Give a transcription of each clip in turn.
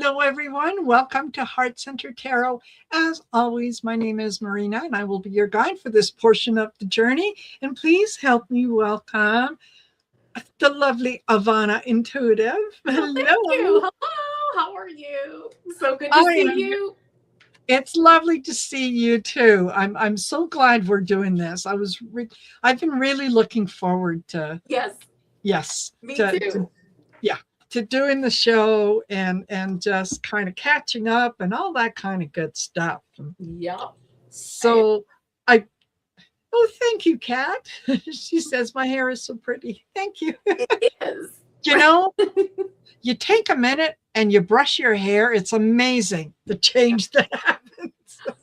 Hello, everyone. Welcome to Heart Center Tarot. As always, my name is Marina, and I will be your guide for this portion of the journey. And please help me welcome the lovely Avana Intuitive. Well, thank you. Hello. How are you? So good to see you. It's lovely to see you too. I'm so glad we're doing this. I've been really looking forward to. Yes. Me too. To doing the show and just kind of catching up and all that kind of good stuff. Yeah. So thank you, Kat. She says my hair is so pretty. Thank you. It is. You take a minute and you brush your hair. It's amazing the change that happens.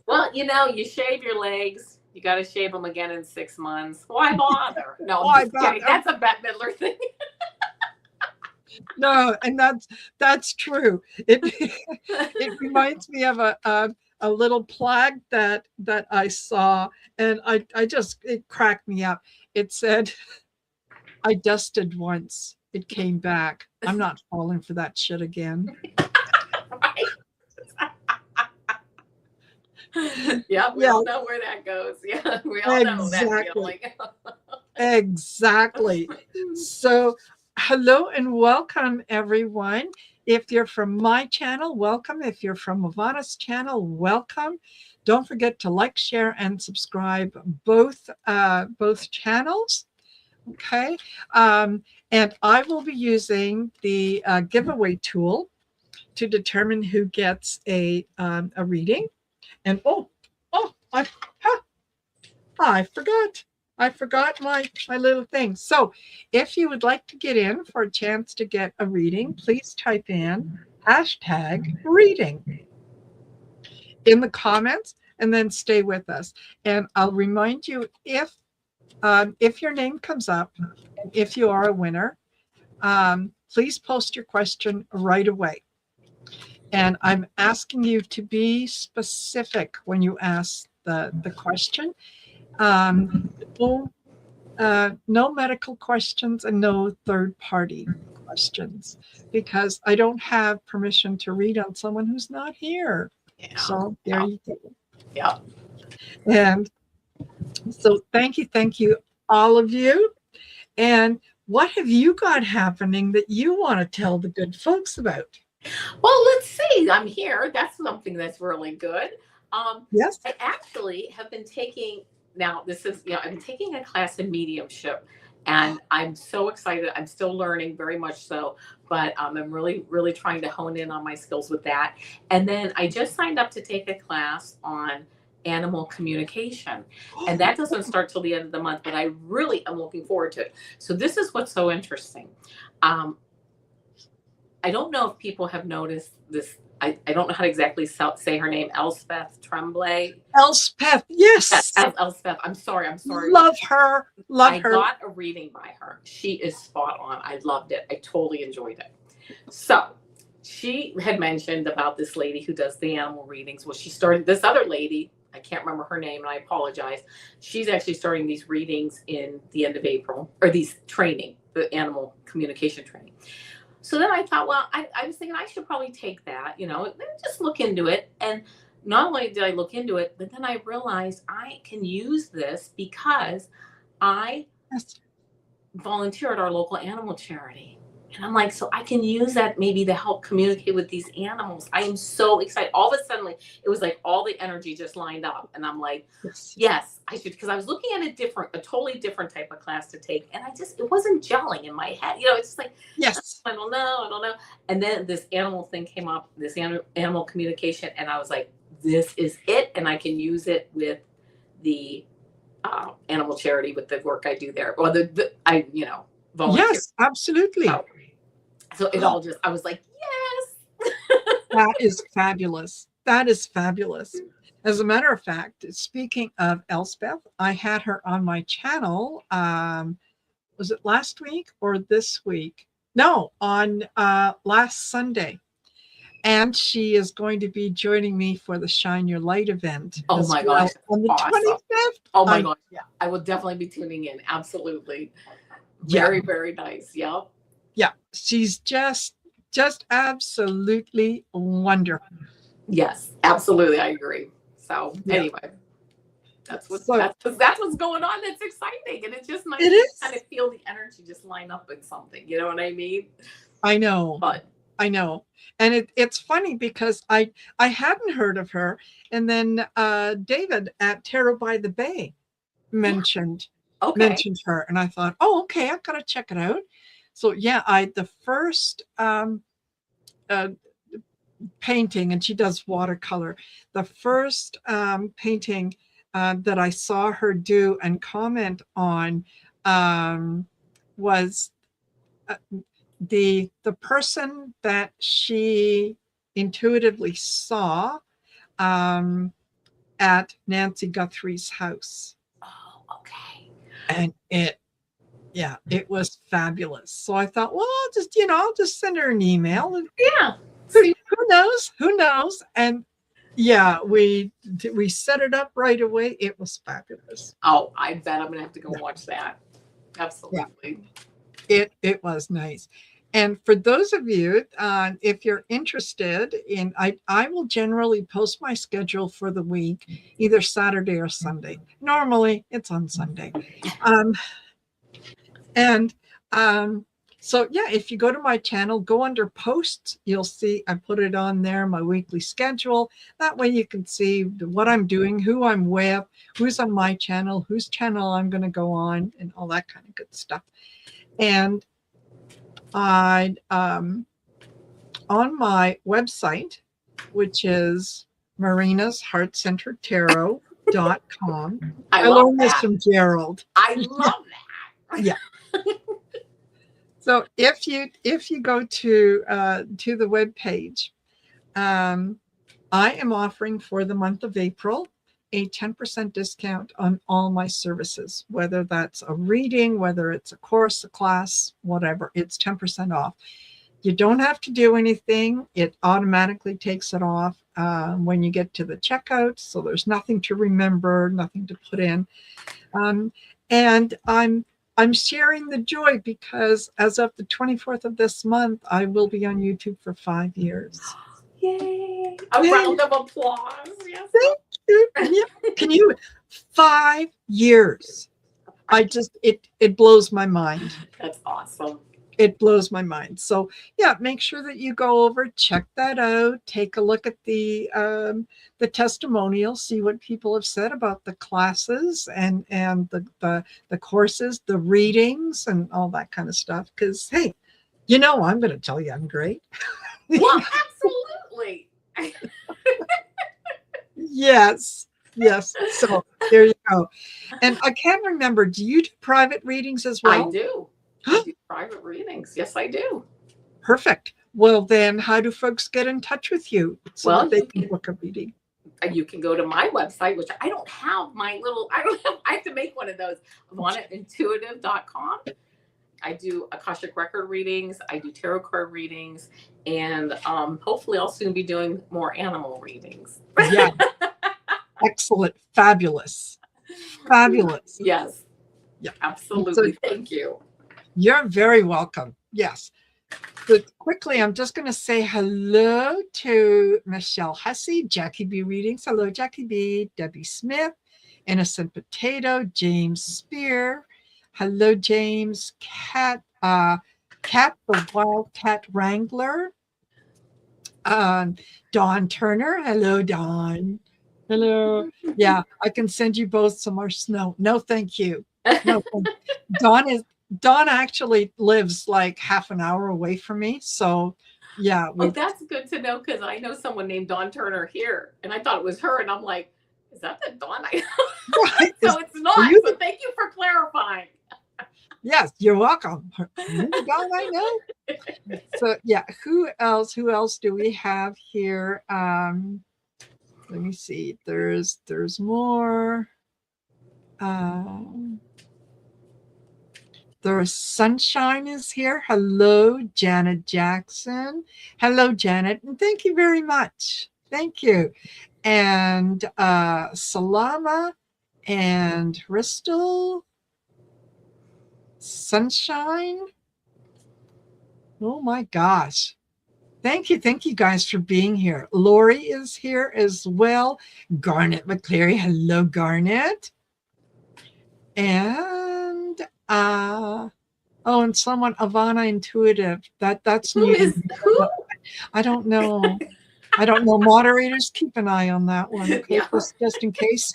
Well, you shave your legs. You got to shave them again in 6 months. Why bother? No, I'm just kidding. That's a Bette Midler thing. No, and that's true. It reminds me of a little plaque that I saw, and it cracked me up. It said, "I dusted once, it came back. I'm not falling for that shit again." Yeah, we all know where that goes. Yeah, we all know that feeling. Exactly. So, hello and welcome, everyone. If you're from my channel, welcome. If you're from Avana's channel, welcome. Don't forget to like, share, and subscribe both channels. Okay. And I will be using the giveaway tool to determine who gets a reading. And I forgot my little thing. So if you would like to get in for a chance to get a reading, please type in #reading in the comments and then stay with us. And I'll remind you, if your name comes up, and if you are a winner, please post your question right away. And I'm asking you to be specific when you ask the question. No medical questions and no third-party questions, because I don't have permission to read on someone who's not here. Yeah. So there you go. Yeah. And so thank you, all of you. And what have you got happening that you want to tell the good folks about? Well, let's see. I'm here. That's something that's really good. Yes. I actually have been taking, now this is, I've been taking a class in mediumship, and I'm so excited. I'm still learning, very much so, but I'm really, really trying to hone in on my skills with that. And then I just signed up to take a class on animal communication, and that doesn't start till the end of the month, but I really am looking forward to it. So this is what's so interesting. I don't know if people have noticed this. I don't know how to exactly say her name. Elspeth Tremblay. Elspeth, yes. Elspeth. I'm sorry. Love her. I got a reading by her. She is spot on. I loved it. I totally enjoyed it. So she had mentioned about this lady who does the animal readings. Well, she started, this other lady, I can't remember her name, and I apologize. She's actually starting these readings in the end of April, or these training, the animal communication training. So then I thought, well, I was thinking I should probably take that, just look into it. And not only did I look into it, but then I realized I can use this because I volunteer at our local animal charity. And I'm like, so I can use that maybe to help communicate with these animals. I am so excited. All of a sudden, it was like all the energy just lined up. And I'm like, yes, I should, because I was looking at a totally different type of class to take. And it wasn't gelling in my head. It's just like, yes, I don't know. And then this animal thing came up, this animal communication. And I was like, this is it. And I can use it with the animal charity, with the work I do there. Or volunteer. Yes, absolutely. So it all just, I was like, yes. That is fabulous. That is fabulous. As a matter of fact, speaking of Elspeth, I had her on my channel. Was it last week or this week? No, on last Sunday. And she is going to be joining me for the Shine Your Light event. Oh my gosh. On the 25th. Oh my gosh. Yeah. I will definitely be tuning in. Absolutely. Very, very nice. Yeah. Yeah. She's just just absolutely wonderful. Yes, absolutely. I agree. So Yeah. anyway, So that's what's going on. That's exciting, and it's just it nice to kind is. of feel the energy just line up in something. You know what I mean? I know. But I know. And it's funny because I hadn't heard of her. And then David at Tarot by the Bay yeah, mentioned okay. mentioned her. And I thought, oh, okay, I've got to check it out. So yeah, the first uh, painting, and she does watercolor. The first painting that I saw her do and comment on was uh, the person that she intuitively saw um, at Nancy Guthrie's house, Oh, okay. and it was fabulous. So I thought, well, I'll just send her an email. Yeah. Who knows? Who knows? And yeah, we set it up right away. It was fabulous. Oh, I bet I'm gonna have to go Yeah, watch that. yeah. Absolutely. It was nice. And for those of you, if you're interested in, I will generally post my schedule for the week, either Saturday or Sunday. Normally, it's on Sunday. Um, and so, yeah, if you go to my channel, go under posts, you'll see I put it on there, my weekly schedule. That way you can see what I'm doing, who I'm with, who's on my channel, whose channel I'm going to go on, and all that kind of good stuff. And I on my website, which is marinasheartcenteredtarot.com. I I love learned this that. from Gerald. I love that. Yeah. So if you go to the web page, I am offering for the month of April a 10% discount on all my services, whether that's a reading, whether it's a course, a class, whatever. It's 10% off. You don't have to do anything. It automatically takes it off when you get to the checkout. So there's nothing to remember, nothing to put in. And I'm sharing the joy because as of the 24th of this month, I will be on YouTube for 5 years. Yay. A Yay. round of applause. Yes. Thank you. Yeah. Can you 5 years? It blows my mind. That's awesome. It blows my mind. So yeah, make sure that you go over, check that out, take a look at the testimonials, see what people have said about the classes and the courses, the readings, and all that kind of stuff. Because hey, I'm going to tell you I'm great. Well, absolutely. Yes. Yes. So there you go. And I can't remember, do you do private readings as I well? do. I do private readings. Yes, I do. Perfect. Well, then how do folks get in touch with you so Well, that they can book a reading? You can go to my website, which I don't have I have to make one of those, avanaintuitive.com. I do Akashic record readings, I do tarot card readings, and hopefully I'll soon be doing more animal readings. Yeah. Excellent. Fabulous. Fabulous. Yes. Yeah. Absolutely. So thank you. you're very welcome. Yes. But quickly, I'm just going to say hello to Michelle Hussey, Jackie B Readings. Hello, Jackie B. Debbie Smith, Innocent Potato, James Spear. Hello, James. Cat the Wildcat Wrangler. Dawn Turner. Hello, Dawn. Hello. Yeah, I can send you both some more snow. No, thank you. No, Dawn actually lives like half an hour away from me. So yeah, Oh, that's good to know because I know someone named Dawn Turner here, and I thought it was her, and I'm like, is that the Dawn I know? right. So it's not. So thank you for clarifying. Yes, you're welcome. You're the Dawn I know. So yeah, who else do we have here? Let me see. There's more. There's Sunshine is here. Hello, Janet Jackson. Hello, Janet, and thank you very much. Thank you. And Salama and Crystal. Sunshine. Oh my gosh. Thank you. Thank you guys for being here. Lori is here as well. Garnet McCleary. Hello, Garnet. And and someone, Avana Intuitive. That's Who new to is me. who? I don't know. I don't know. Moderators, keep an eye on that one, okay? Yeah. Just in case.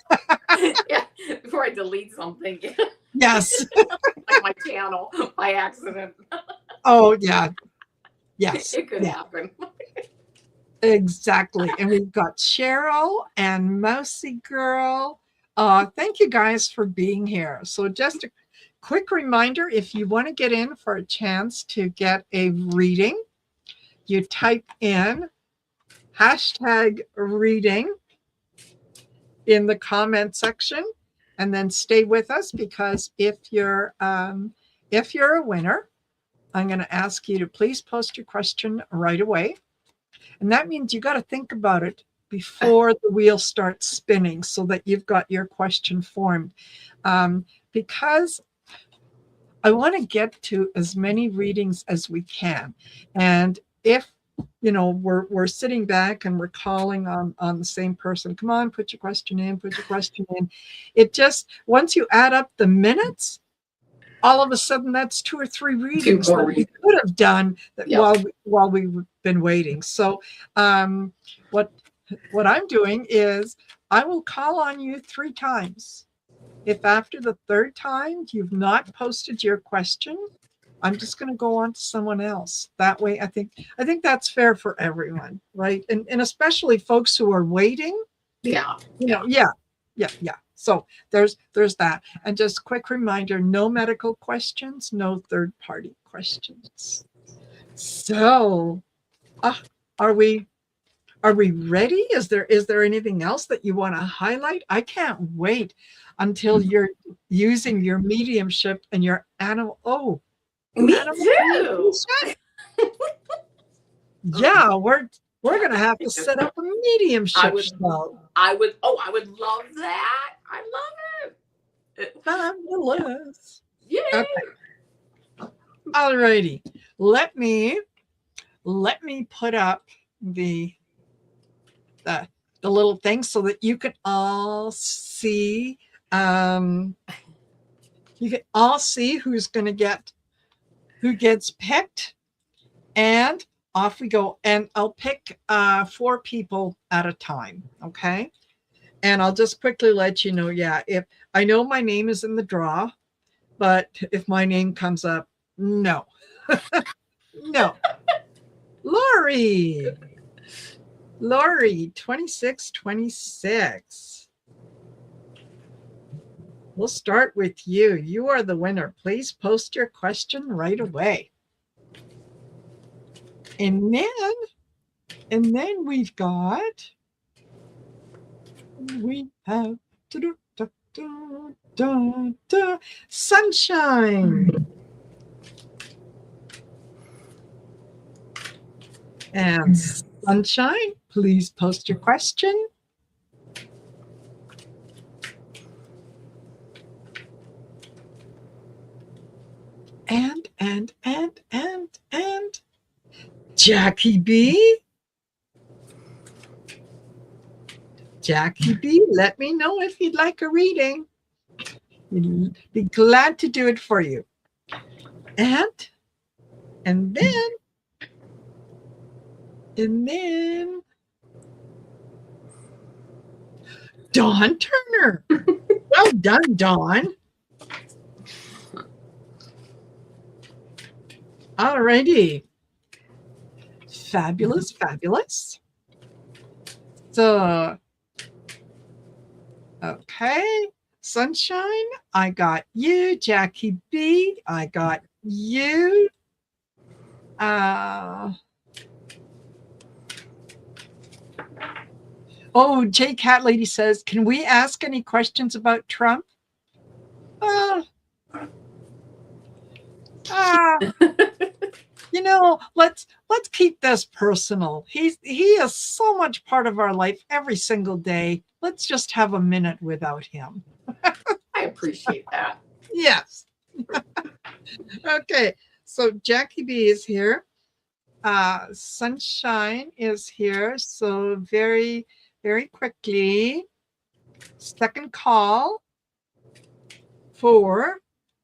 Yeah. Before I delete something. Yes. Like my channel by accident. Oh, yeah. Yes. It could Yeah, happen. exactly. And we've got Cheryl and Mousy Girl. Thank you guys for being here. So just a quick reminder, if you want to get in for a chance to get a reading, you type in #reading in the comment section, and then stay with us, because if you're a winner, I'm going to ask you to please post your question right away. And that means you got to think about it before the wheel starts spinning, so that you've got your question formed. Because I want to get to as many readings as we can. And if we're sitting back and we're calling on the same person, come on, put your question in. It just, once you add up the minutes, all of a sudden that's 2 or 3 readings that we could have done while we've been waiting. So what I'm doing is I will call on you 3 times. If after the 3rd time you've not posted your question, I'm just going to go on to someone else. That way, I think that's fair for everyone, right? And especially folks who are waiting. Yeah. Yeah. So there's that. And just quick reminder, no medical questions, no third-party questions. So are we ready? Is there anything else that you want to highlight? I can't wait until you're using your mediumship and your animal. Oh, me animal too. Yeah, we're gonna have to set up a mediumship show. I would love that. I love it. Fabulous. Yay. Okay. All righty. Let me put up the little thing so that you can all see. You can all see who gets picked, and off we go. And I'll pick 4 people at a time. Okay. And I'll just quickly let you know, if I know my name is in the draw, but if my name comes up, no. No. Lori, 2626. We'll start with you. You are the winner. Please post your question right away. And then we have Sunshine. And Sunshine, please post your question. And Jackie B. Jackie B, let me know if you'd like a reading. We'd be glad to do it for you. And then Dawn Turner. Well done, Dawn. All righty. Fabulous. So, okay. Sunshine, I got you. Jackie B, I got you. J Cat Lady says, can we ask any questions about Trump? Let's keep this personal. He is so much part of our life every single day. Let's just have a minute without him. I appreciate that. Yes. Okay. So Jackie B is here. Sunshine is here. So very, very quickly, second call for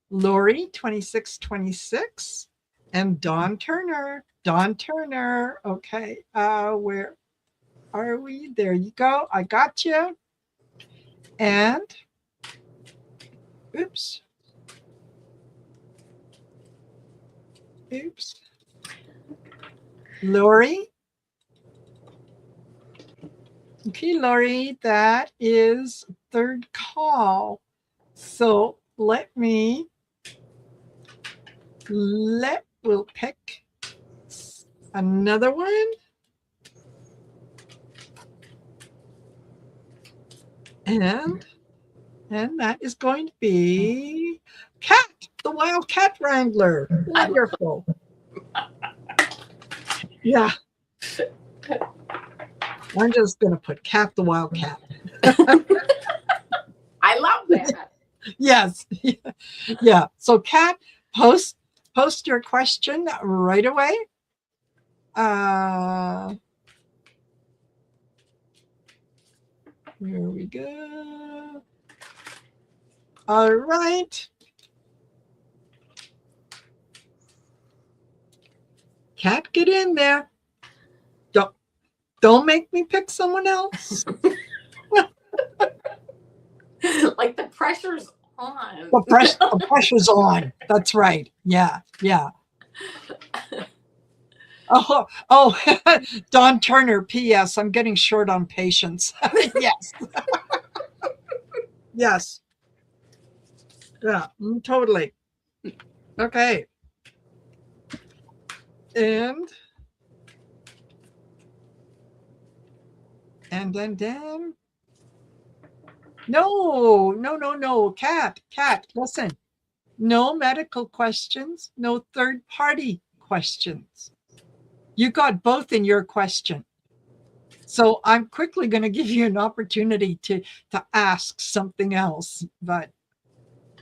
Lori 2626 and Dawn Turner. Dawn Turner. Okay. Where are we? There you go. I got you. And oops. Oops. Lori. Okay, Lori, that is third call. So we'll pick another one. And that is going to be Cat, the wild cat wrangler. Wonderful. Yeah. I'm just going to put Cat, the wild cat. I love that. Yes. Yeah. So Cat, post your question right away. Here we go. All right. Cat, get in there. Don't make me pick someone else. Like the pressure's on. The pressure's on. That's right. Yeah. Oh, Dawn Turner, P.S. I'm getting short on patience. Yes. Yes. Yeah, totally. Okay. And then. No. Cat, listen. No medical questions, no third-party questions. You got both in your question. So I'm quickly going to give you an opportunity to ask something else. But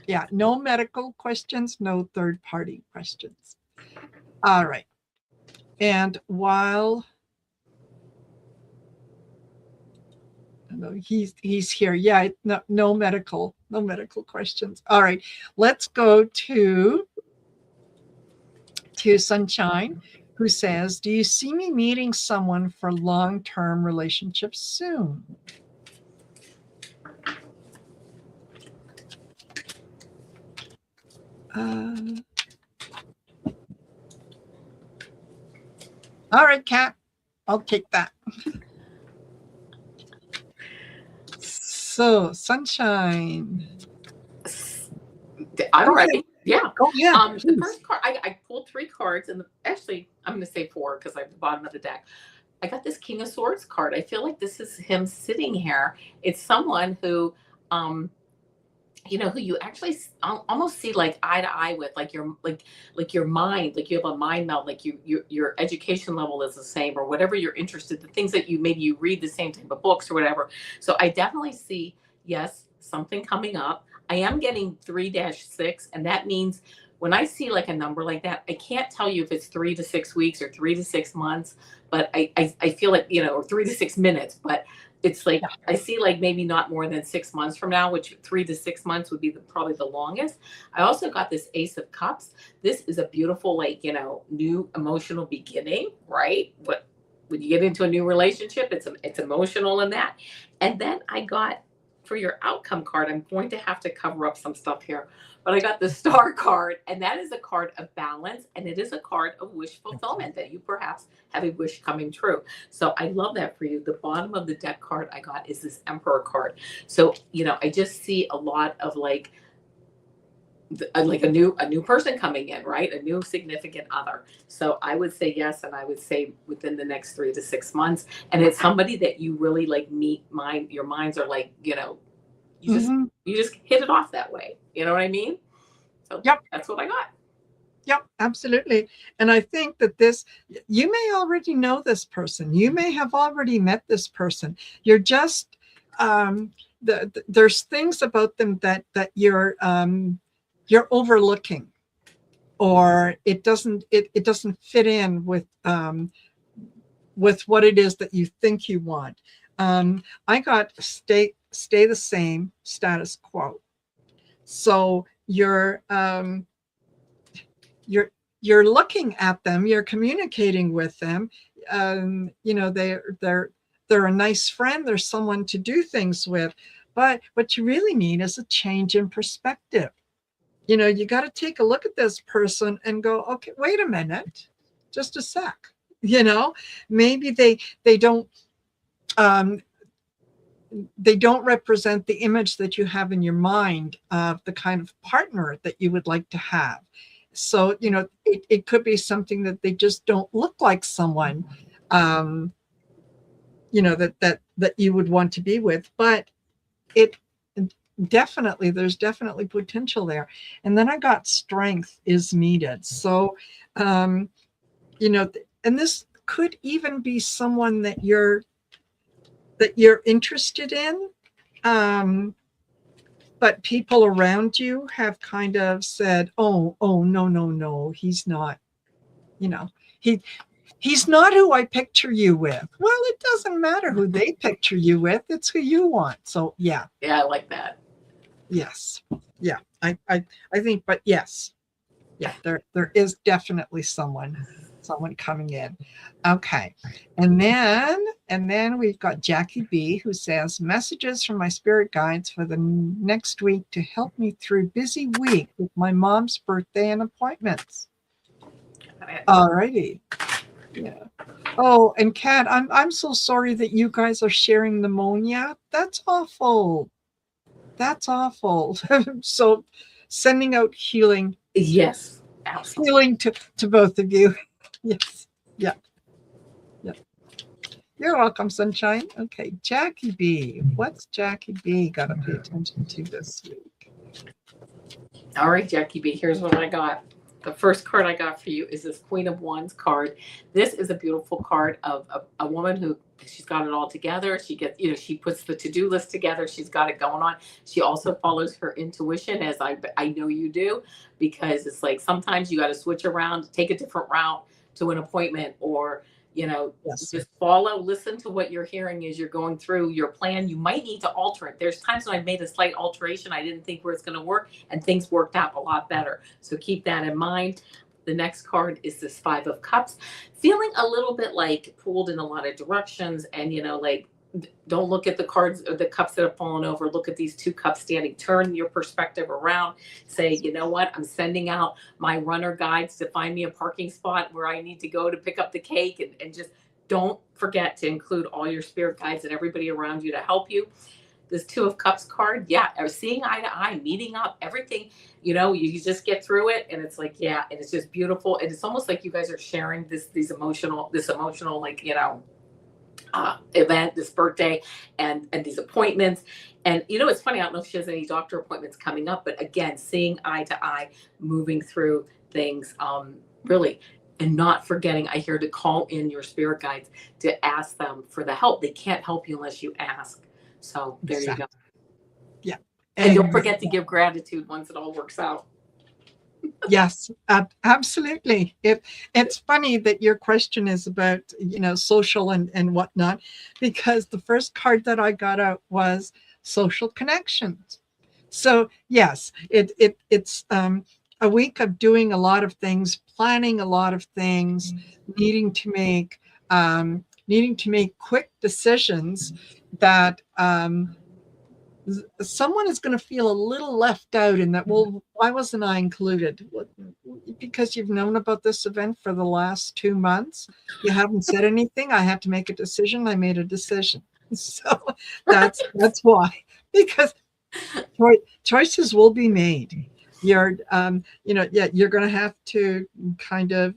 yeah, no medical questions, no third-party questions. All right. And while he's here, yeah, no medical questions. All right, let's go to Sunshine, who says, do you see me meeting someone for long-term relationships soon? All right, Kat, I'll take that. So, Sunshine. I'm ready. Yeah. Yeah. The first card, I pulled 3 cards, and actually, I'm going to say 4 because I'm at the bottom of the deck. I got this King of Swords card. I feel like this is him sitting here. It's someone who, who you actually almost see like eye to eye with, like your mind, like you have a mind meld, like your education level is the same, or whatever you're interested, the things that maybe you read the same type of books or whatever. So I definitely see, yes, something coming up. I am getting 3-6, and that means when I see like a number like that, I can't tell you if it's 3 to 6 weeks or 3 to 6 months, but I feel like, or 3 to 6 minutes, but it's like, I see like maybe not more than 6 months from now, which 3 to 6 months would be probably the longest. I also got this Ace of Cups. This is a beautiful, like, new emotional beginning, right? But when you get into a new relationship, it's emotional in that. And then I got, for your outcome card, I'm going to have to cover up some stuff here, but I got the Star card, and that is a card of balance, and it is a card of wish fulfillment, that you perhaps have a wish coming true. So I love that for you. The bottom of the deck card I got is this Emperor card. So, I just see a lot of like a new person coming in, right? A new significant other. So I would say yes, and I would say within the next 3 to 6 months. And it's somebody that you really like meet. Your minds are like, you just hit it off that way. You know what I mean? So yep, that's what I got. Yep, absolutely. And I think that you may already know this person. You may have already met this person. You're just there's things about them that you're overlooking. or it doesn't fit in with what it is that you think you want. I got stay the same, status quo. So you're you're looking at them, you're communicating with them. They're a nice friend, they're someone to do things with, but what you really need is a change in perspective. You got to take a look at this person and go, okay, wait a minute, just a sec. Maybe they don't um, they don't represent the image that you have in your mind of the kind of partner that you would like to have. So, it could be something that they just don't look like someone, um, that you would want to be with. But it there's definitely potential there. And then I got strength is needed. So, um, and this could even be someone that you're interested in. But people around you have kind of said, oh, no, no, no, he's not, you know, he, he's not who I picture you with. Well, it doesn't matter who they picture you with. It's who you want. So yeah. Yeah, I like that. Yes. Yeah. I think, but yes. Yeah, there is definitely someone coming in. Okay. And then we've got Jackie B, who says messages from my spirit guides for the next week to help me through busy week with my mom's birthday and appointments. All righty. Yeah. Oh, and Kat, I'm so sorry that you guys are sharing pneumonia. That's awful. That's awful. So sending out healing. Yes, absolutely. Healing to both of you. Yes. Yeah. Yeah. You're welcome, sunshine. Okay. Jackie B. What's Jackie B got to pay attention to this week? All right, Jackie B, here's what I got. The first card I got for you is this Queen of Wands card. This is a beautiful card of a woman who she's got it all together. She gets, she puts the to-do list together. She's got it going on. She also follows her intuition, as I know you do, because it's like sometimes you got to switch around, take a different route to an appointment, or Yes. just listen to what you're hearing as you're going through your plan. You might need to alter it. There's times when I've made a slight alteration I didn't think where it's going to work, and things worked out a lot better. So keep that in mind. The next card is this Five of Cups. Feeling a little bit like pulled in a lot of directions, and like don't look at the cards or the cups that have fallen over. Look at these two cups standing. Turn your perspective around. Say, you know what? I'm sending out my runner guides to find me a parking spot where I need to go to pick up the cake, and just don't forget to include all your spirit guides and everybody around you to help you. This Two of Cups card, yeah, seeing eye to eye, meeting up, everything, you just get through it, and it's like, yeah, and it's just beautiful, and it's almost like you guys are sharing this emotional, like, event, this birthday, and these appointments. And it's funny, I don't know if she has any doctor appointments coming up, but again, seeing eye to eye, moving through things, really, and not forgetting, I hear, to call in your spirit guides to ask them for the help. They can't help you unless you ask. So there you go. Yeah. And don't forget to give gratitude once it all works out. Yes, absolutely. It's funny that your question is about social and whatnot, because the first card that I got out was social connections. So yes, it's a week of doing a lot of things, planning a lot of things, needing to make quick decisions that someone is going to feel a little left out in that. Well, why wasn't I included? Because you've known about this event for the last 2 months. You haven't said anything. I had to make a decision. I made a decision. So that's why, because choices will be made. You're you're going to have to kind of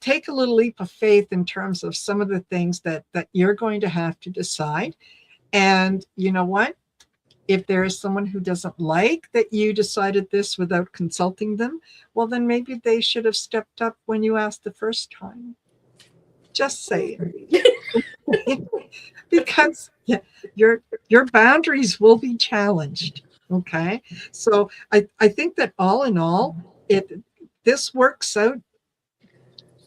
take a little leap of faith in terms of some of the things that you're going to have to decide. And you know what? If there is someone who doesn't like that you decided this without consulting them, well, then maybe they should have stepped up when you asked the first time. Just saying. Because your boundaries will be challenged. Okay. So I think that all in all, it this works out.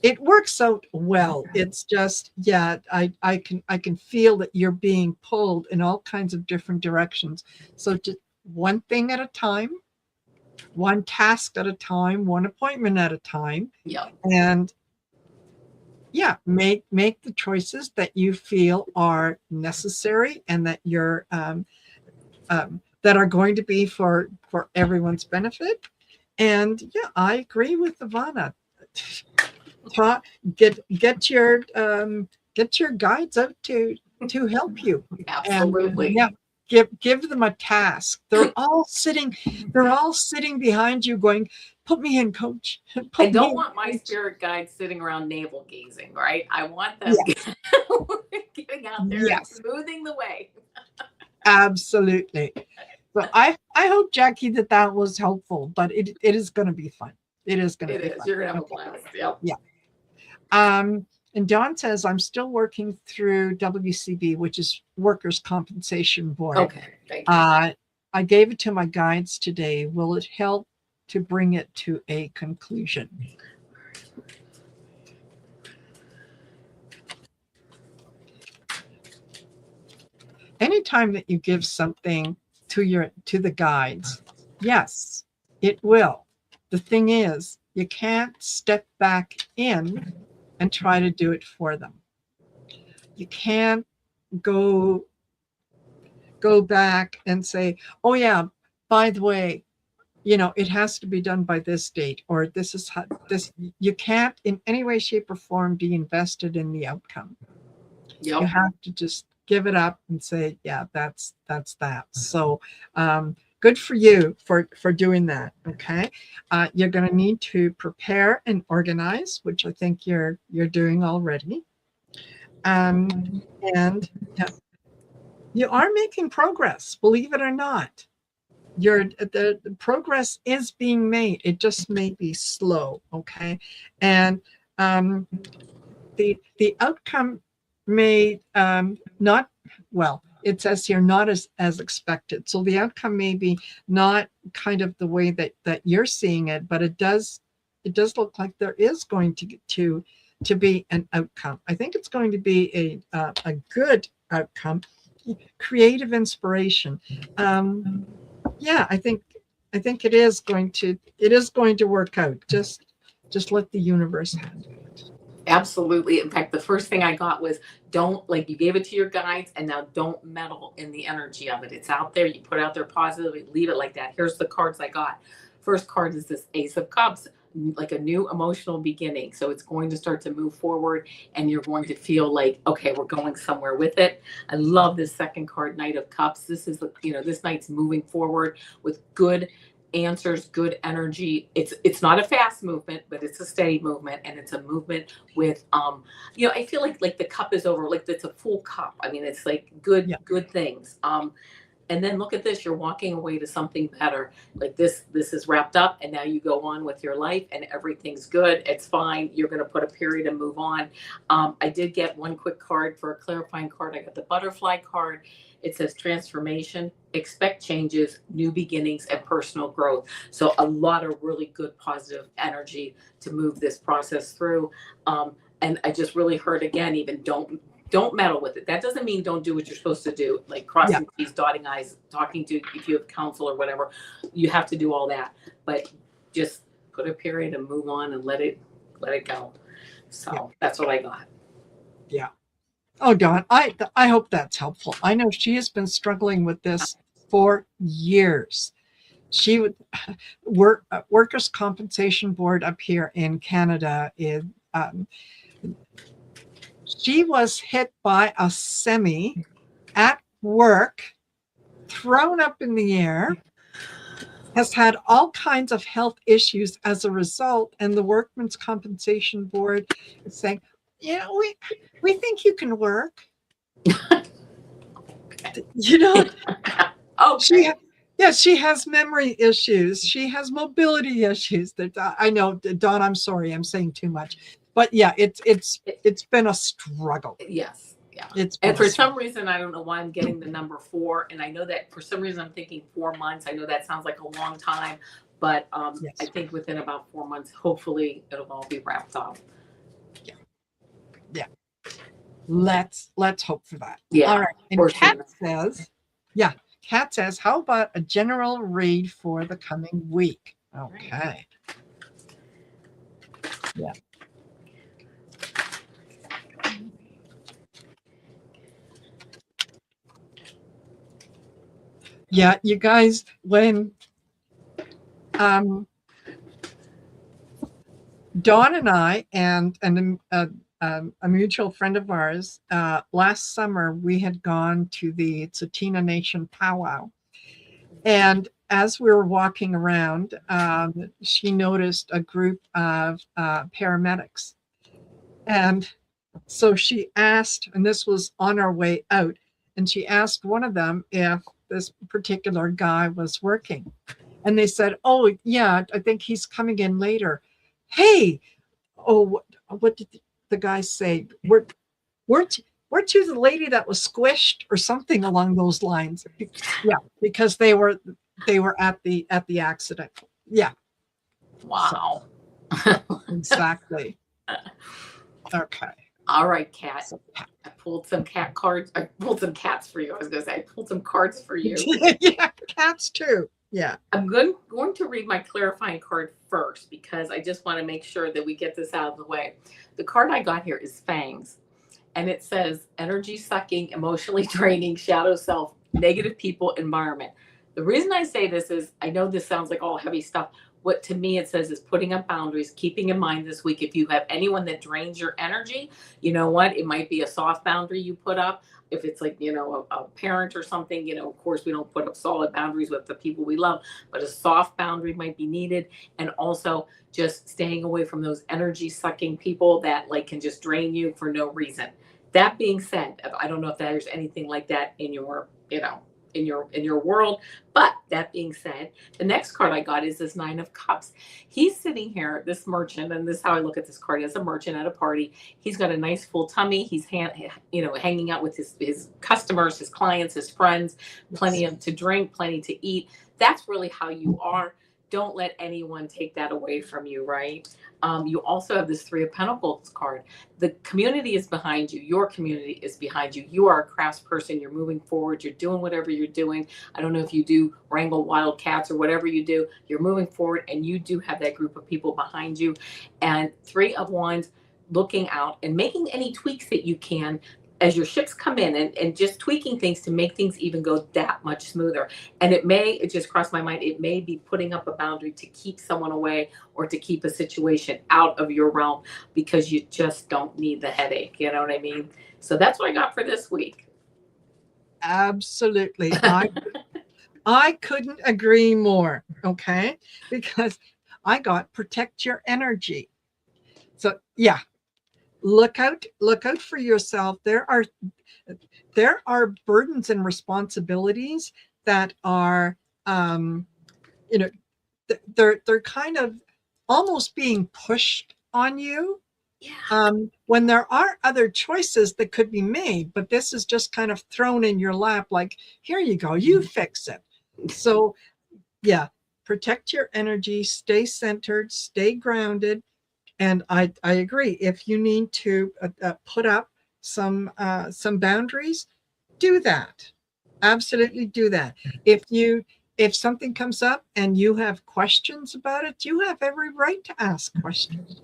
It works out well. It's just, yeah, I can feel that you're being pulled in all kinds of different directions. So just one thing at a time, one task at a time, one appointment at a time. Yeah. And yeah, make the choices that you feel are necessary and that you're that are going to be for everyone's benefit. And yeah, I agree with Ivana. Get your guides out to help you. Absolutely. And yeah, give them a task. They're all sitting behind you going, put me in, coach. I don't want my spirit guides sitting around navel gazing, right? I want them getting out there and smoothing the way. Absolutely. But I hope, Jackie, that was helpful, but it is going to be fun. It is going to be fun. You're going to have a blast. Yep. Yeah. And Dawn says, I'm still working through WCB, which is Workers' Compensation Board. Okay. Thank you. I gave it to my guides today. Will it help to bring it to a conclusion? Anytime that you give something to the guides, yes, it will. The thing is, you can't step back in and try to do it for them. You can't go back and say, oh yeah, by the way, it has to be done by this date, or this is how this. You can't in any way, shape, or form be invested in the outcome. Yep. You have to just give it up and say, yeah, that's that. So good for you for doing that. Okay. You're going to need to prepare and organize, which I think you're doing already. And you are making progress, believe it or not. The progress is being made. It just may be slow. Okay. And the outcome may not, well, it says here, not as expected. So the outcome may be not kind of the way that you're seeing it, but it does look like there is going to be an outcome. I think it's going to be a good outcome. Creative inspiration. Yeah, I think it is going to work out. Just let the universe handle it. Absolutely. In fact, the first thing I got was, don't, like, you gave it to your guides, and now don't meddle in the energy of it. It's out there. You put it out there positively, leave it like that. Here's the cards I got. First card is this Ace of Cups, like a new emotional beginning. So it's going to start to move forward, and you're going to feel like, okay, we're going somewhere with it. I love this second card, Knight of Cups. This is, this night's moving forward with good answers, good energy. It's not a fast movement, but it's a steady movement, and it's a movement with I feel like the cup is over, like it's a full cup. I mean, it's like good things. And then look at this, you're walking away to something better. Like this is wrapped up, and now you go on with your life, and everything's good. It's fine. You're going to put a period and move on. I did get one quick card for a clarifying card. I got the butterfly card. It says transformation, expect changes, new beginnings, and personal growth. So a lot of really good positive energy to move this process through. And I just really heard, again, even don't meddle with it. That doesn't mean don't do what you're supposed to do, like crossing T's, dotting I's, talking to, if you have counsel or whatever, you have to do all that. But just put a period and move on and let it go. So that's what I got. Yeah. Oh, Dawn, I hope that's helpful. I know she has been struggling with this for years. She would Workers' Compensation Board up here in Canada is. She was hit by a semi at work, thrown up in the air, has had all kinds of health issues as a result, and the Workmen's Compensation Board is saying, we think you can work. Okay. She has memory issues. She has mobility issues. I know, Dawn, I'm sorry, I'm saying too much. But yeah, it's been a struggle. Yes. Yeah. And for some reason, I don't know why I'm getting the number 4. And I know that for some reason I'm thinking 4 months. I know that sounds like a long time, But I Yes. think within about 4 months, hopefully it'll all be wrapped up. Yeah. Yeah. Let's hope for that. Yeah. All right. And Or Kat sooner. says, yeah, Kat says, how about a general read for the coming week? Okay. Yeah. Yeah, you guys, when um, Dawn and I and a mutual friend of ours, last summer we had gone to the Tsutina Nation powwow, and as we were walking around, she noticed a group of paramedics, and so she asked, and this was on our way out, and she asked one of them if this particular guy was working. And they said, "Oh, yeah, I think he's coming in later." Hey, oh, what did the guy say? Weren't weren't you the lady that was squished or something along those lines? Yeah, because they were at the accident. Yeah. Wow. So, exactly. Okay. All right, Kat. So, I pulled some cat cards. I pulled some cats for you. I was going to say, I pulled some cards for you. yeah, cats too. Yeah. I'm going to read my clarifying card first because I just want to make sure that we get this out of the way. The card I got here is Fangs, and it says energy sucking, emotionally draining, shadow self, negative people, environment. The reason I say this is I know this sounds like all heavy stuff. What to me it says is putting up boundaries, keeping in mind this week if you have anyone that drains your energy, you know what? It might be a soft boundary you put up. If it's like, a parent or something, of course, we don't put up solid boundaries with the people we love, but a soft boundary might be needed. And also just staying away from those energy sucking people that like can just drain you for no reason. That being said, I don't know if there's anything like that in your, in your world. But that being said, the next card I got is this Nine of Cups. He's sitting here, this merchant, and this is how I look at this card as a merchant at a party. He's got a nice full tummy. He's hanging out with his customers, his clients, his friends, plenty of to drink, plenty to eat. That's really how you are. Don't let anyone take that away from you, right? You also have this Three of Pentacles card. The community is behind you. Your community is behind you. You are a crafts person. You're moving forward. You're doing whatever you're doing. I don't know if you do wrangle wild cats or whatever you do. You're moving forward, and you do have that group of people behind you. And Three of Wands, looking out and making any tweaks that you can as your ships come in, and just tweaking things to make things even go that much smoother. And it just crossed my mind, it may be putting up a boundary to keep someone away or to keep a situation out of your realm because you just don't need the headache. You know what I mean? So that's what I got for this week. Absolutely. I couldn't agree more. Okay. Because I got protect your energy. So yeah, look out for yourself. There are burdens and responsibilities that are you know they're kind of almost being pushed on you, Yeah. when there are other choices that could be made, but this is just kind of thrown in your lap like, here you go, you fix it. So yeah, protect your energy, stay centered, stay grounded. And I agree. If you need to put up some boundaries, do that. Absolutely do that. If something comes up and you have questions about it, you have every right to ask questions.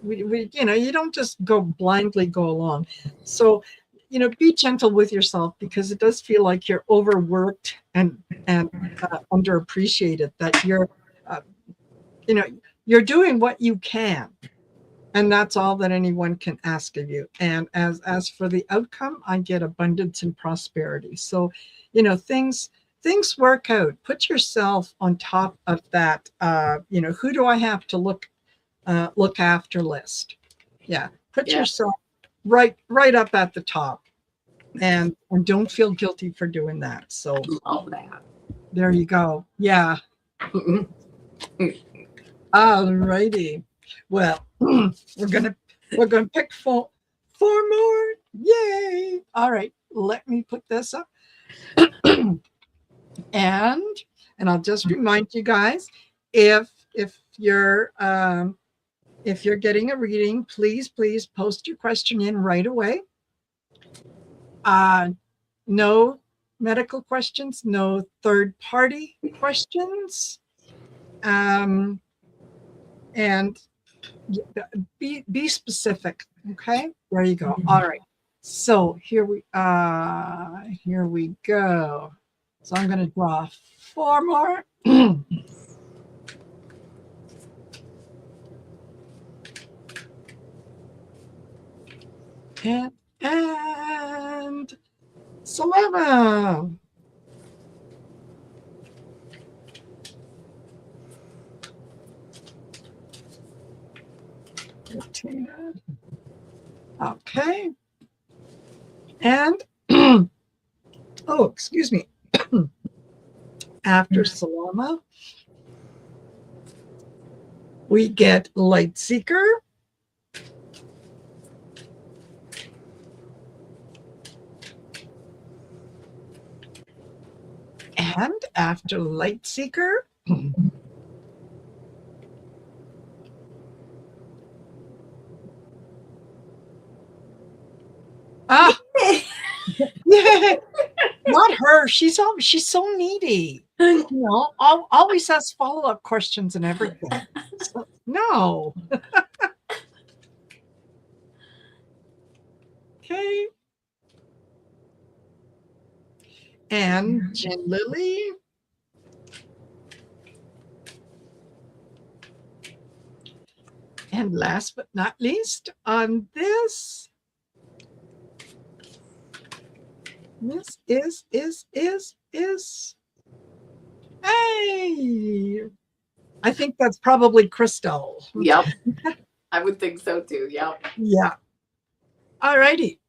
You don't just blindly go along. So, be gentle with yourself, because it does feel like you're overworked and underappreciated. That uh, you know, you're doing what you can, and that's all that anyone can ask of you. And as for the outcome, I get abundance and prosperity. So, things work out. Put yourself on top of that. Who do I have to look after list? Yeah, put Yeah. yourself right up at the top, and don't feel guilty for doing that. So Love that. there you go. Yeah. All righty. Well, we're gonna pick four more. Yay! All right, let me put this up. and I'll just remind you guys, if you're getting a reading, please post your question in right away. No medical questions, no third party questions, and be specific. Okay, there you go. All right, so here we go. So I'm going to draw 4 more. and Salama. Okay. And oh, excuse me. After Salama, we get Light Seeker. And after Light Seeker, not her. She's so needy. You know, always has follow-up questions and everything. So, no. Okay. And Jen Lily. And last but not least, on this is hey, I think that's probably Crystal. Yep. I would think so too. Yep. Yeah. All righty.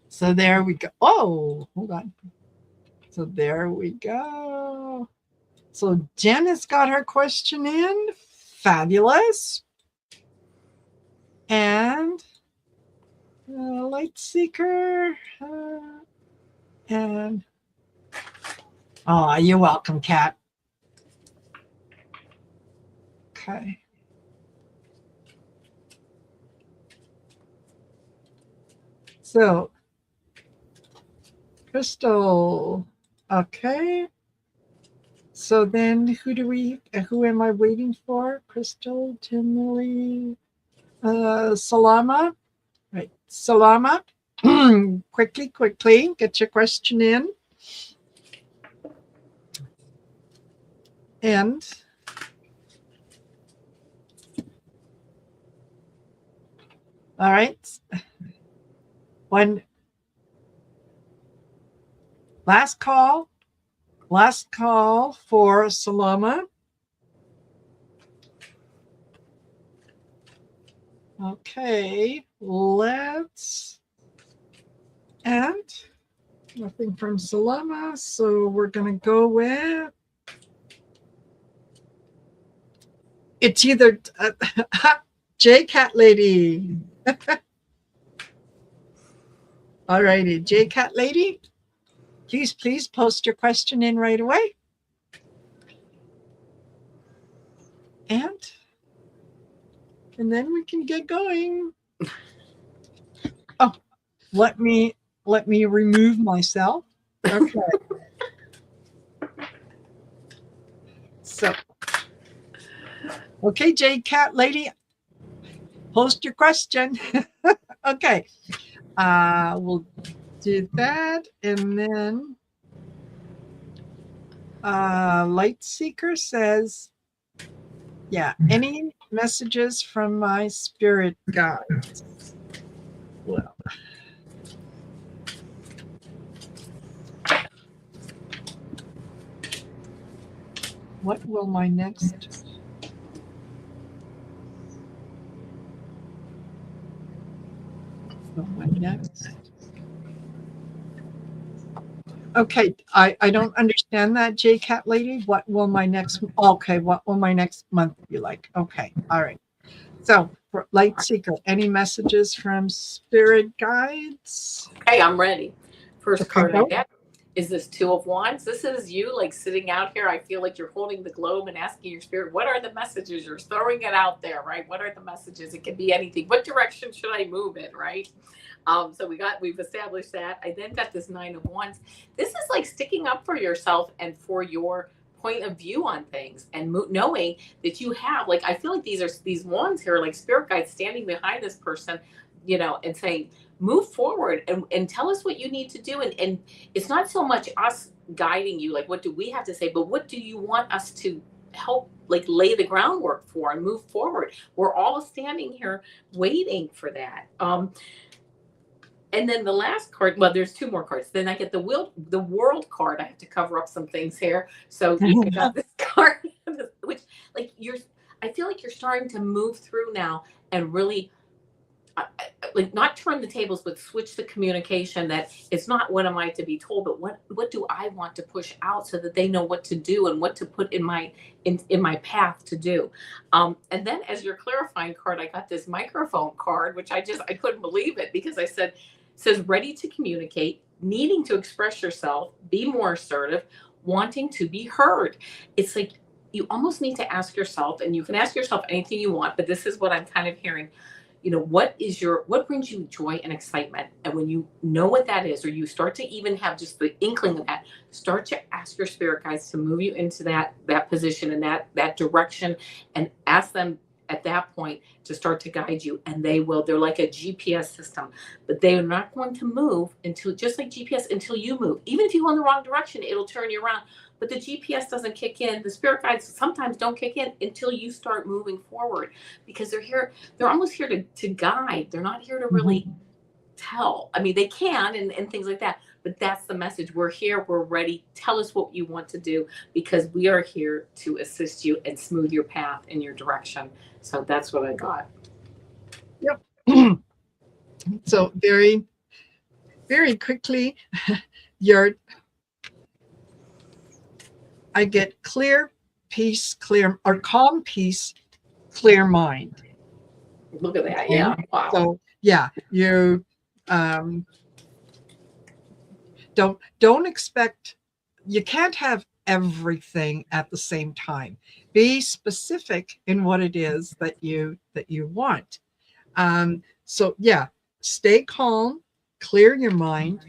So there we go. Oh, hold on. So there we go. So Jen has got her question in. Fabulous. And Light Seeker. And oh, you're welcome, Kat. Okay. So, Crystal. Okay. So then who am I waiting for? Crystal, Timely, Salama. Right. Salama. Quickly, get your question in. And all right. Last call for Salama. Okay, and nothing from Salama, so we're going to go with, it's either J Cat Lady. All righty, J Cat Lady, please post your question in right away. And then we can get going. Oh, let me remove myself. Okay. So, okay, J Cat Lady, post your question. Okay. We'll do that, and then Light Seeker says, yeah, any messages from my spirit guides? Well, what will my next Okay, I don't understand that, J Cat Lady. What will my next month be like? Okay, all right. So for Light Seeker, any messages from spirit guides? Okay, I'm ready. First card I get is this Two of Wands. This is you like sitting out here. I feel like you're holding the globe and asking your spirit, what are the messages? You're throwing it out there, right? What are the messages? It can be anything. What direction should I move in, right? So we've established that. I then got this Nine of Wands. This is like sticking up for yourself and for your point of view on things, and knowing that you have, like, I feel like these wands here, like spirit guides standing behind this person, and saying, move forward and tell us what you need to do. And it's not so much us guiding you, like, what do we have to say, but what do you want us to help, like, lay the groundwork for and move forward. We're all standing here waiting for that. And then the last card, well, there's two more cards. Then I get the world card. I have to cover up some things here. So I got this card, which, like, I feel like you're starting to move through now and really, like, not turn the tables, but switch the communication. That it's not what am I to be told, but what do I want to push out, so that they know what to do and what to put in my path to do. And then as your clarifying card, I got this microphone card, which I couldn't believe it, because it says ready to communicate, needing to express yourself, be more assertive, wanting to be heard. It's like you almost need to ask yourself, and you can ask yourself anything you want, but this is what I'm kind of hearing. What brings you joy and excitement? And when you know what that is, or you start to even have just the inkling of that, start to ask your spirit guides to move you into that position and that direction, and ask them at that point to start to guide you. And they're like a GPS system, but they are not going to move until, just like GPS, until you move. Even if you go in the wrong direction, it'll turn you around. But the GPS doesn't kick in. The spirit guides sometimes don't kick in until you start moving forward, because they're almost here to guide. They're not here to really tell. I mean, they can and things like that, but that's the message. We're here, we're ready. Tell us what you want to do, because we are here to assist you and smooth your path in your direction. So that's what I got. Yep. So very, very quickly, I get clear, peace, clear, or calm, peace, clear mind. Look at that. Yeah. Wow. So yeah, you don't expect, you can't have everything at the same time. Be specific in what it is that you want. So yeah, stay calm, clear your mind,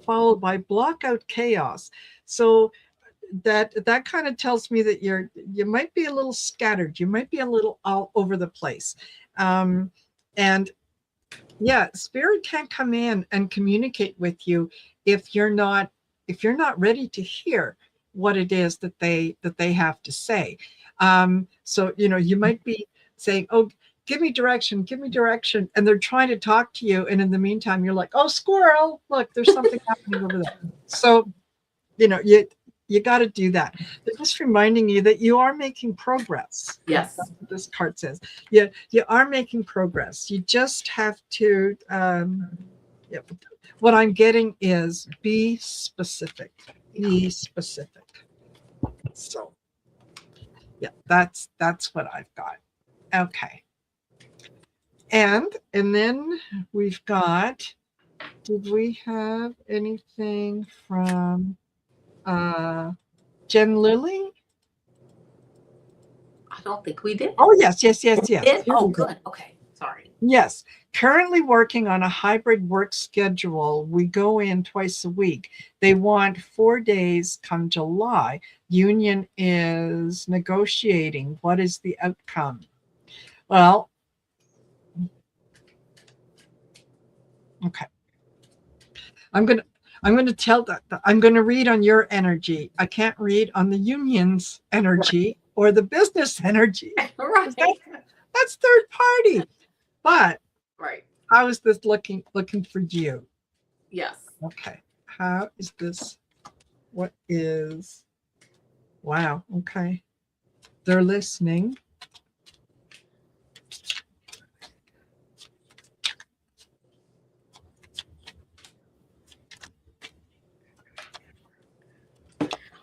followed by block out chaos. So that kind of tells me that you might be a little scattered, you might be a little all over the place. And yeah, spirit can't come in and communicate with you if you're not ready to hear what it is that they have to say. So you might be saying, oh, give me direction, and they're trying to talk to you, and in the meantime you're like, oh, squirrel, look, there's something happening over there. So you got to do that. They're just reminding you that you are making progress. Yes. That's what this card says. You are making progress. You just have to, what I'm getting is be specific. Be specific. So, yeah, that's what I've got. Okay. And then we've got, did we have anything from Jen Lilly? I don't think we did. Oh, yes. Oh, good. Okay. Sorry. Yes. Currently working on a hybrid work schedule. We go in twice a week. They want 4 days come July. Union is negotiating. What is the outcome? Well, okay. I'm going to tell that I'm going to read on your energy. I can't read on the union's energy or the business energy. Right. That's third party. But right. How is this looking for you? Yes. Okay. How is this? What is? Wow. Okay. They're listening.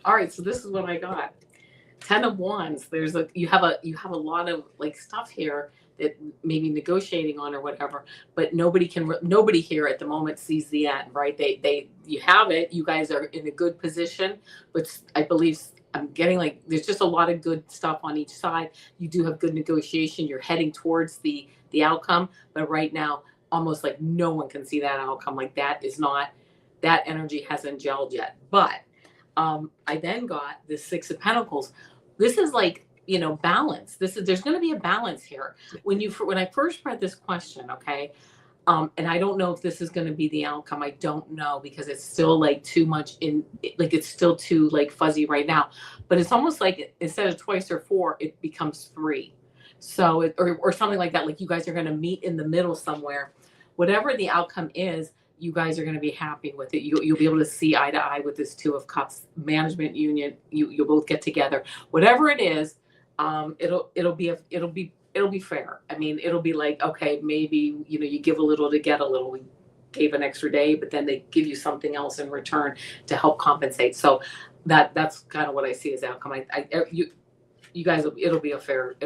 All right, so this is what I got. 10 of Wands. You have a lot of like stuff here that maybe negotiating on or whatever, but nobody here at the moment sees the end, right? You have it, you guys are in a good position, but I believe I'm getting like, there's just a lot of good stuff on each side. You do have good negotiation. You're heading towards the outcome, but right now, almost like no one can see that outcome. Like that energy hasn't gelled yet. But I then got the Six of Pentacles. This is like, balance. There's going to be a balance here. When I first read this question, okay, and I don't know if this is going to be the outcome. I don't know, because it's still like too much like it's still too like fuzzy right now. But it's almost like instead of twice or four, it becomes three. So or something like that. Like you guys are going to meet in the middle somewhere. Whatever the outcome is, you guys are going to be happy with it. You'll be able to see eye to eye with this Two of Cups management union. You'll both get together. Whatever it is, it'll be fair. I mean, it'll be like, okay, maybe, you give a little to get a little. We gave an extra day, but then they give you something else in return to help compensate. So that's kind of what I see as outcome. You guys, it'll be a fair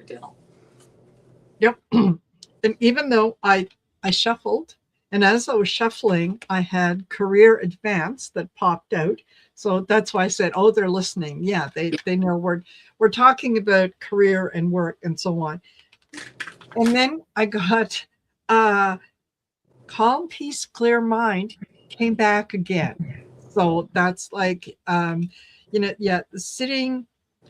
deal. Yep. And even though I shuffled, and as I was shuffling, I had career advance that popped out. So that's why I said, oh, they're listening. Yeah, they know we're talking about career and work and so on. And then I got calm, peace, clear mind came back again. So that's like,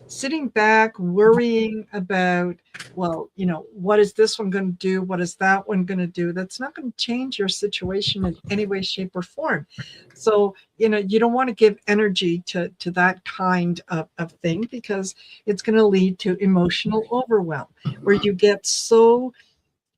sitting back, worrying about, well, what is this one going to do? What is that one going to do? That's not going to change your situation in any way, shape, or form. So, you don't want to give energy to that kind of thing, because it's going to lead to emotional overwhelm, where you get so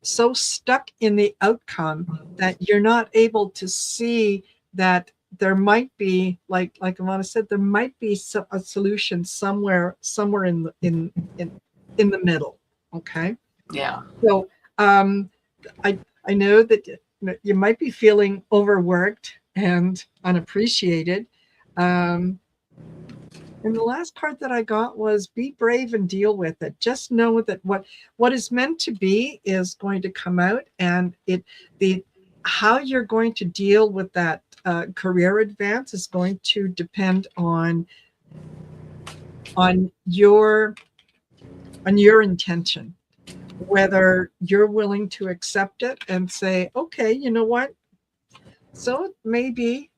stuck in the outcome that you're not able to see that there might be, like Avana said, there might be a solution somewhere in the middle. Okay. Yeah. So I know that you might be feeling overworked and unappreciated. And the last card that I got was be brave and deal with it. Just know that what is meant to be is going to come out, and how you're going to deal with that career advance is going to depend on your intention, whether you're willing to accept it and say, okay, you know what? So maybe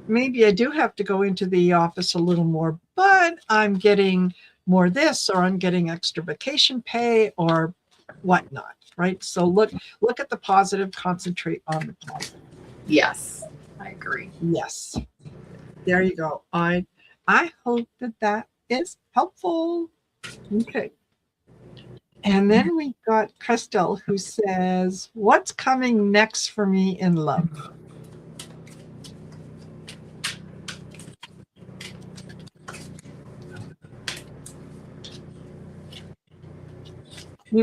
I do have to go into the office a little more, but I'm getting more this, or I'm getting extra vacation pay or whatnot, right? So look at the positive, concentrate on the positive. Yes, I agree. Yes. There you go. I hope that is helpful. Okay. And then we got Christel, who says, what's coming next for me in love?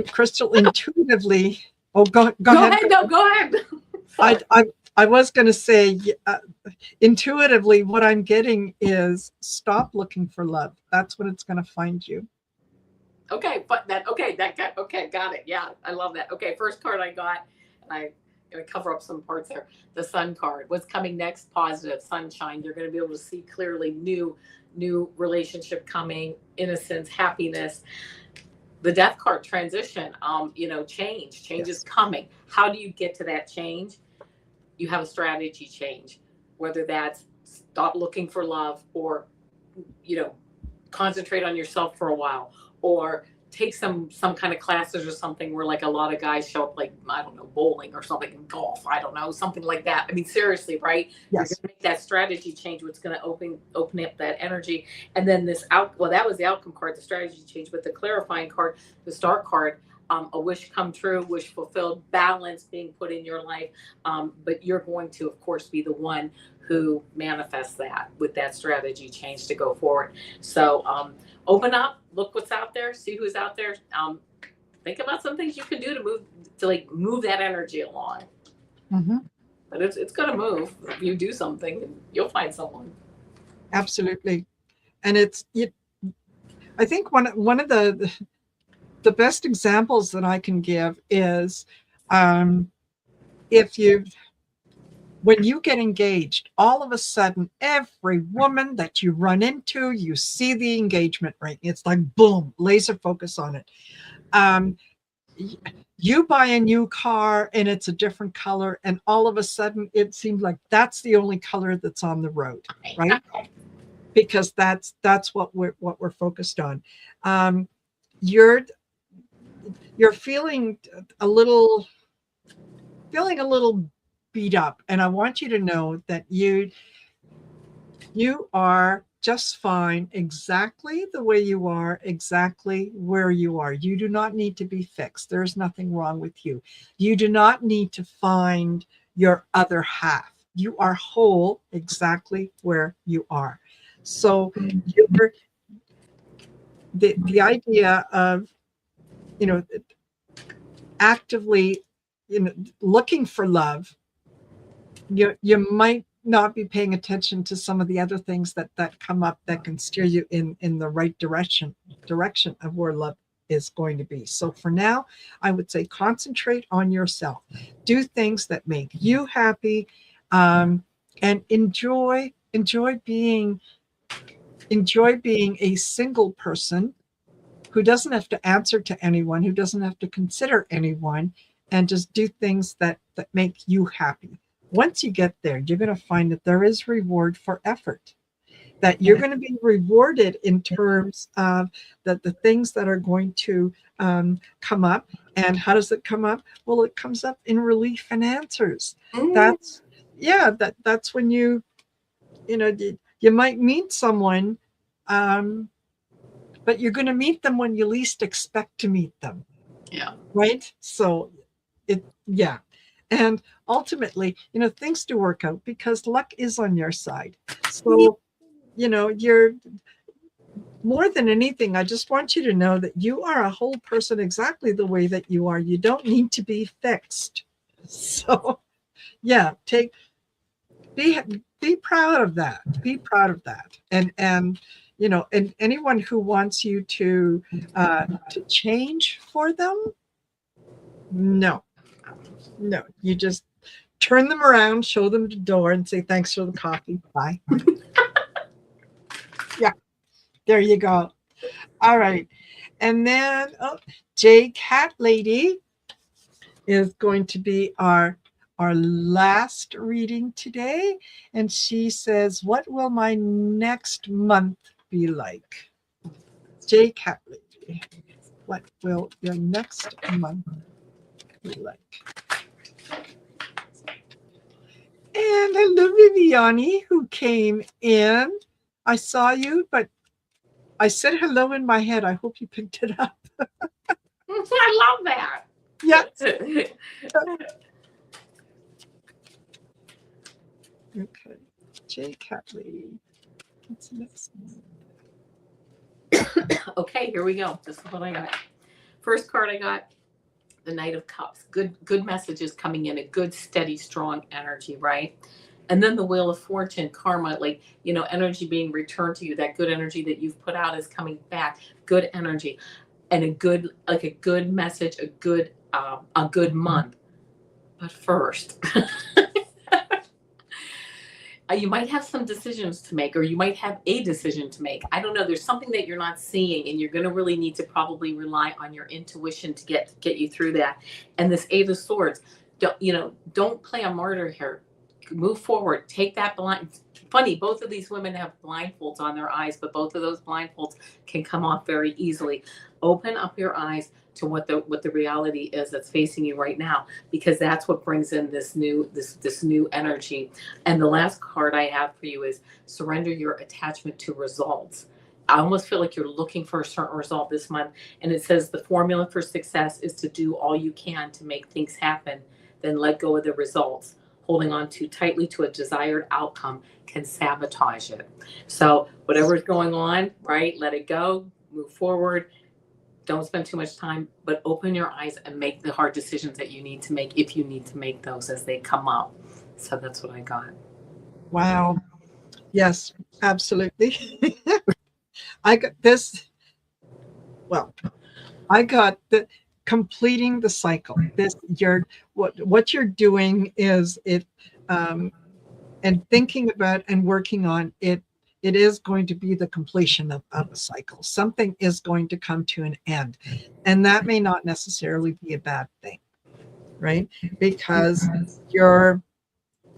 Crystal intuitively. Oh, go ahead. No, go ahead. I was going to say, intuitively, what I'm getting is stop looking for love. That's what it's going to find you. Okay, got it. Yeah, I love that. Okay, first card I got, and I'm going to cover up some parts there. The Sun card. What's coming next? Positive, sunshine. You're going to be able to see clearly new relationship coming, innocence, happiness. The Death card, transition. Change. Change is coming. How do you get to that change? You have a strategy change, whether that's stop looking for love, or concentrate on yourself for a while, or take some kind of classes or something where, like, a lot of guys show up, like, I don't know, bowling or something, golf, I don't know, something like that. I mean, seriously, right? Yes. You're going to make that strategy change, what's going to open up that energy. And then that was the outcome card, the strategy change. But the clarifying card, the Star card, a wish come true, wish fulfilled, balance being put in your life. But you're going to, of course, be the one who manifests that with that strategy change to go forward. So open up, look what's out there, see who's out there. Think about some things you can do to move that energy along. Mm-hmm. But it's going to move. If you do something, you'll find someone. Absolutely. And I think one of the the best examples that I can give is um, if you when you get engaged, all of a sudden, every woman that you run into, you see the engagement ring. It's like boom, laser focus on it. Um, you buy a new car and it's a different color, and all of a sudden, it seems like that's the only color that's on the road, right? Because that's what we're focused on. Um, you're you're a little feeling a little beat up, and I want you to know that you are just fine exactly the way you are, exactly where you are. You do not need to be fixed. There's nothing wrong with you. You do not need to find your other half. You are whole exactly where you are. So you're the idea of, you know, actively, looking for love, you might not be paying attention to some of the other things that come up that can steer you in the right direction of where love is going to be. So for now, I would say concentrate on yourself. Do things that make you happy, and enjoy being a single person who doesn't have to answer to anyone, who doesn't have to consider anyone, and just do things that make you happy. Once you get there, you're going to find that there is reward for effort, that you're going to be rewarded in terms of the things that are going to come up. And how does it come up? Well, it comes up in relief and answers. That's yeah, that's when you might meet someone, but you're going to meet them when you least expect to meet them. Yeah. Right? So yeah. And ultimately, things do work out because luck is on your side. So, you're more than anything, I just want you to know that you are a whole person exactly the way that you are. You don't need to be fixed. So, yeah, be proud of that. Be proud of that. And anyone who wants you to change for them, no, you just turn them around, show them the door, and say thanks for the coffee. Bye. Yeah, there you go. All right, and then J Cat Lady is going to be our last reading today, and she says, "What will my next month be like?" J Cat Lady, what will your next month be like? And hello, Viviani, who came in. I saw you, but I said hello in my head. I hope you picked it up. I love that. Yes. Okay. J Cat Lady. What's the next one? Okay, here we go. This is what I got. First card I got, the Knight of Cups. Good messages coming in, a good, steady, strong energy, right? And then the Wheel of Fortune, karma, like, energy being returned to you. That good energy that you've put out is coming back. Good energy, and a good message, a good month. But first, you might have some decisions to make, or you might have a decision to make. I don't know. There's something that you're not seeing, and you're going to really need to probably rely on your intuition to get you through that. And this Eight of Swords, don't play a martyr here. Move forward. Take that blind. Funny, both of these women have blindfolds on their eyes, but both of those blindfolds can come off very easily. Open up your eyes to what the reality is that's facing you right now, because that's what brings in this new energy. And the last card I have for you is surrender your attachment to results. I almost feel like you're looking for a certain result this month, and it says the formula for success is to do all you can to make things happen, then let go of the results. Holding on too tightly to a desired outcome can sabotage it. So whatever's going on, right, let it go, move forward. Don't spend too much time, but open your eyes and make the hard decisions that you need to make, if you need to make those as they come up. So that's what I got. Wow. Yes, absolutely. I got this. Well, I got the completing the cycle. This you're what you're doing is it and thinking about and working on it. It is going to be the completion of a cycle. Something is going to come to an end. And that may not necessarily be a bad thing, right? Because you're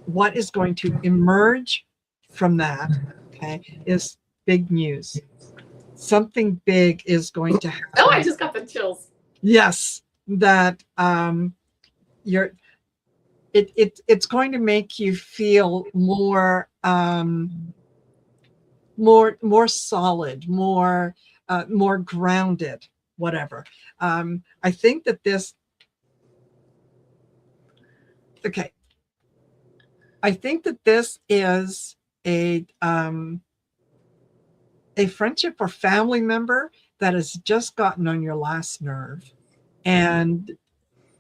what is going to emerge from that, okay, is big news. Something big is going to Oh, I happen. just got the chills. Yes, that you're it's going to make you feel more solid, more grounded, whatever. I think that this okay. I think that this is a friendship or family member that has just gotten on your last nerve, and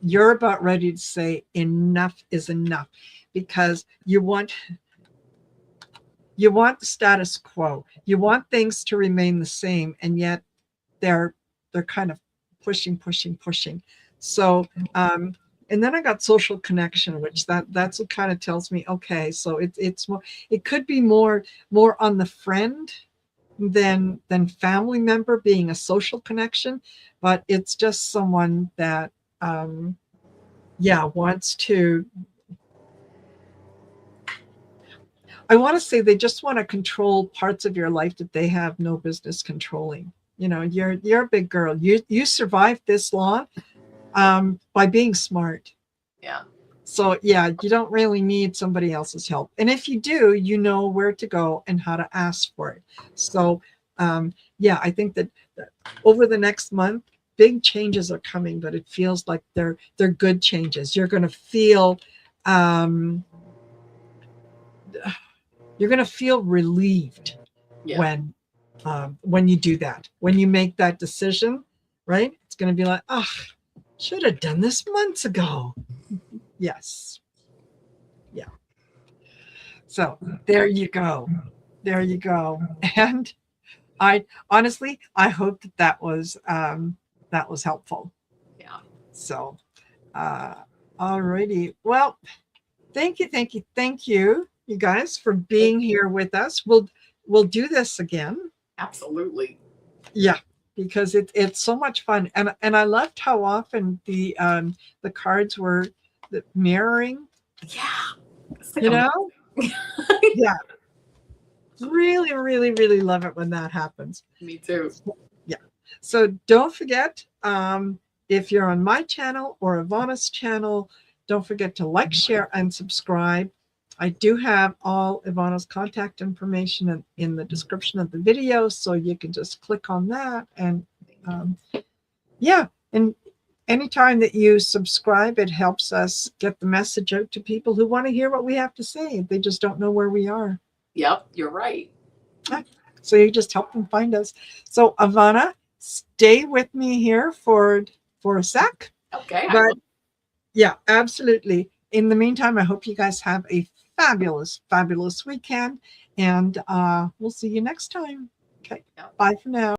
you're about ready to say enough is enough, because you want the status quo. You want things to remain the same, and yet they're they're kind of pushing. So and then I got social connection, which that's what kind of tells me, okay, so it's more, it could be more on the friend than family member being a social connection, but it's just someone that yeah, wants to, I want to say they just want to control parts of your life that they have no business controlling. You're a big girl. You survived this long by being smart. Yeah. So yeah, you don't really need somebody else's help. And if you do, you know where to go and how to ask for it. So yeah, I think that over the next month, big changes are coming, but it feels like they're good changes. Um, you're gonna feel relieved Yeah. when you do that, when you make that decision, right? It's gonna be like, oh, should have done this months ago. Yes. Yeah. So there you go. There you go. And I honestly, I hope that was helpful. Yeah. So, uh, alrighty. Well, thank you, you guys, for being here with us. We'll do this again. Absolutely. Yeah, because it's so much fun, and I loved how often the cards were mirroring. Yeah. It's like You know, yeah, really love it when that happens. Me too. Yeah. So don't forget, if you're on my channel or Avana's channel, don't forget to like, share, and subscribe. I do have all Ivana's contact information in the description of the video, so you can just click on that. And yeah, and anytime that you subscribe, it helps us get the message out to people who want to hear what we have to say. They just don't know where we are. Yep, you're right. So you just help them find us. So Avana, stay with me here for a sec. Okay. But yeah, absolutely. In the meantime, I hope you guys have a fabulous weekend, and we'll see you next time. Okay. Yep. Bye for now.